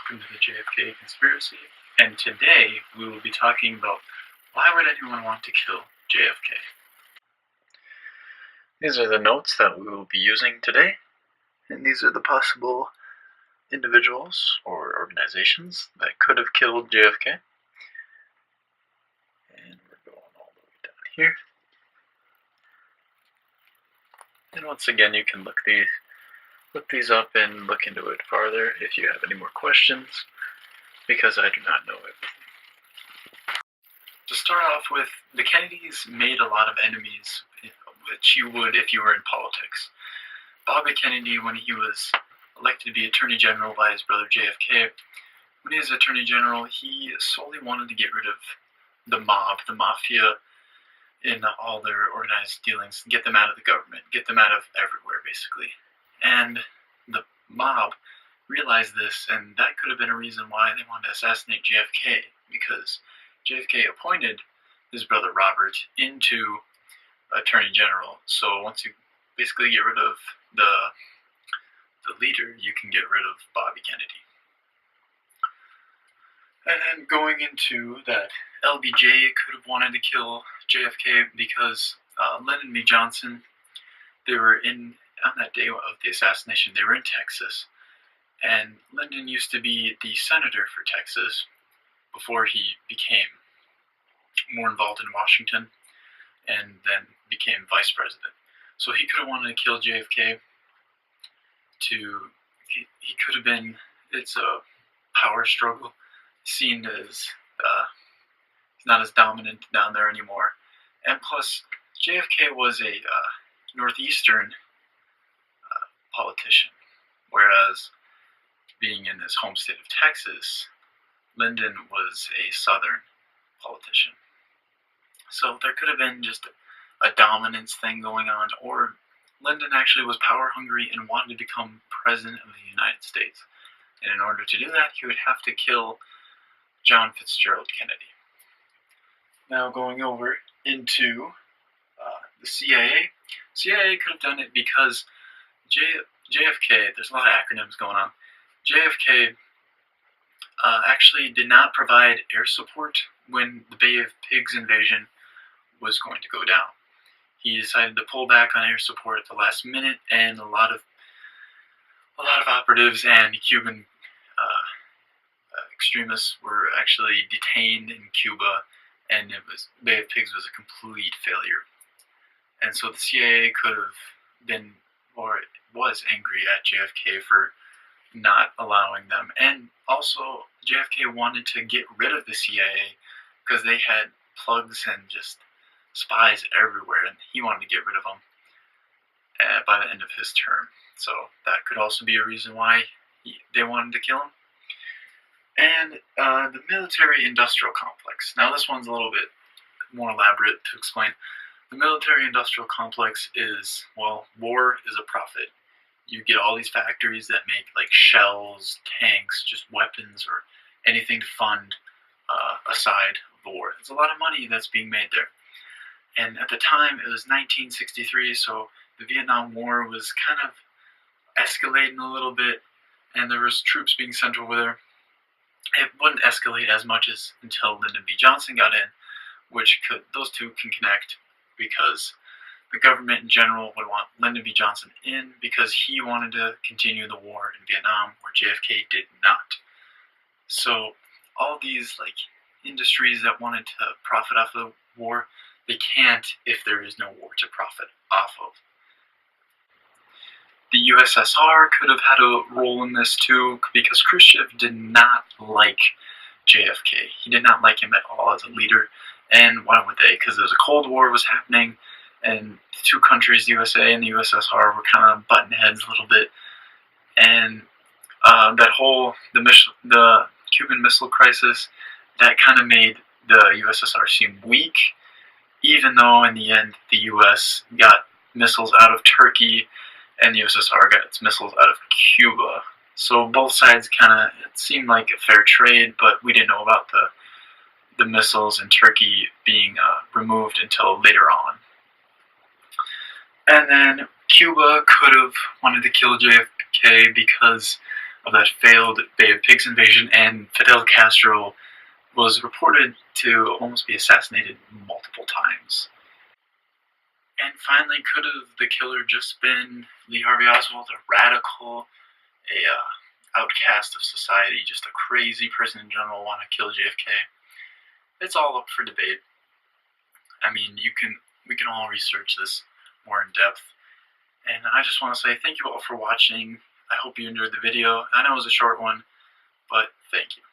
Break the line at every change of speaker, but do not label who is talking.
welcome to the JFK conspiracy, and today we will be talking about why would anyone want to kill JFK. These are the notes that we will be using today, and these are the possible individuals or organizations that could have killed JFK. And we're going all the way down here. And once again, you can look these up and look into it farther if you have any more questions, because I do not know everything. To start off with, the Kennedys made a lot of enemies, which you would if you were in politics. Bobby Kennedy, when he was elected to be Attorney General by his brother JFK, when he was Attorney General, he solely wanted to get rid of the mob, the mafia, in all their organized dealings, get them out of the government, get them out of everywhere, basically. And the mob realized this, and that could have been a reason why they wanted to assassinate JFK, because JFK appointed his brother Robert into Attorney General. So once you basically get rid of the leader, you can get rid of Bobby Kennedy. And then going into that, LBJ could have wanted to kill JFK because Lyndon B. Johnson, they were on that day of the assassination, they were in Texas, and Lyndon used to be the senator for Texas before he became more involved in Washington and then became vice president. So he could have wanted to kill JFK he could have been, it's a power struggle, seen as he's not as dominant down there anymore. And plus, JFK was a northeastern politician, whereas being in his home state of Texas, Lyndon was a southern politician. So there could have been just a dominance thing going on, or Lyndon actually was power hungry and wanted to become president of the United States. And in order to do that, he would have to kill John Fitzgerald Kennedy. Now going over into the CIA. CIA could have done it because JFK, there's a lot of acronyms going on. JFK actually did not provide air support when the Bay of Pigs invasion was going to go down. He decided to pull back on air support at the last minute, and a lot of operatives and Cuban extremists were actually detained in Cuba, and Bay of Pigs was a complete failure. And so the CIA could have been, or was angry at JFK for not allowing them. And also, JFK wanted to get rid of the CIA because they had plugs and just spies everywhere, and he wanted to get rid of them by the end of his term. So that could also be a reason why they wanted to kill him. And the military-industrial complex. Now this one's a little bit more elaborate to explain. The military-industrial complex is, well, war is a profit. You get all these factories that make like shells, tanks, just weapons, or anything to fund a side of war. It's a lot of money that's being made there. And at the time, it was 1963, so the Vietnam War was kind of escalating a little bit, and there was troops being sent over there. It wouldn't escalate as much as until Lyndon B. Johnson got in, those two can connect, because the government in general would want Lyndon B. Johnson in because he wanted to continue the war in Vietnam, where JFK did not. So all these industries that wanted to profit off of the war, they can't if there is no war to profit off of. The USSR could have had a role in this too, because Khrushchev did not like JFK. He did not like him at all as a leader. And why would they? Because there was a Cold War was happening, and the two countries, the USA and the USSR, were kind of butting heads a little bit. And the Cuban Missile Crisis, that kind of made the USSR seem weak, even though in the end the US got missiles out of Turkey and the USSR got its missiles out of Cuba. So both sides it seemed like a fair trade, but we didn't know about the missiles in Turkey being removed until later on. And then Cuba could have wanted to kill JFK because of that failed Bay of Pigs invasion, and Fidel Castro was reported to almost be assassinated multiple times. And finally, could have the killer just been Lee Harvey Oswald, a radical, a outcast of society, just a crazy person in general want to kill JFK? It's all up for debate. I mean, we can all research this more in depth. And I just want to say thank you all for watching. I hope you enjoyed the video. I know it was a short one, but thank you.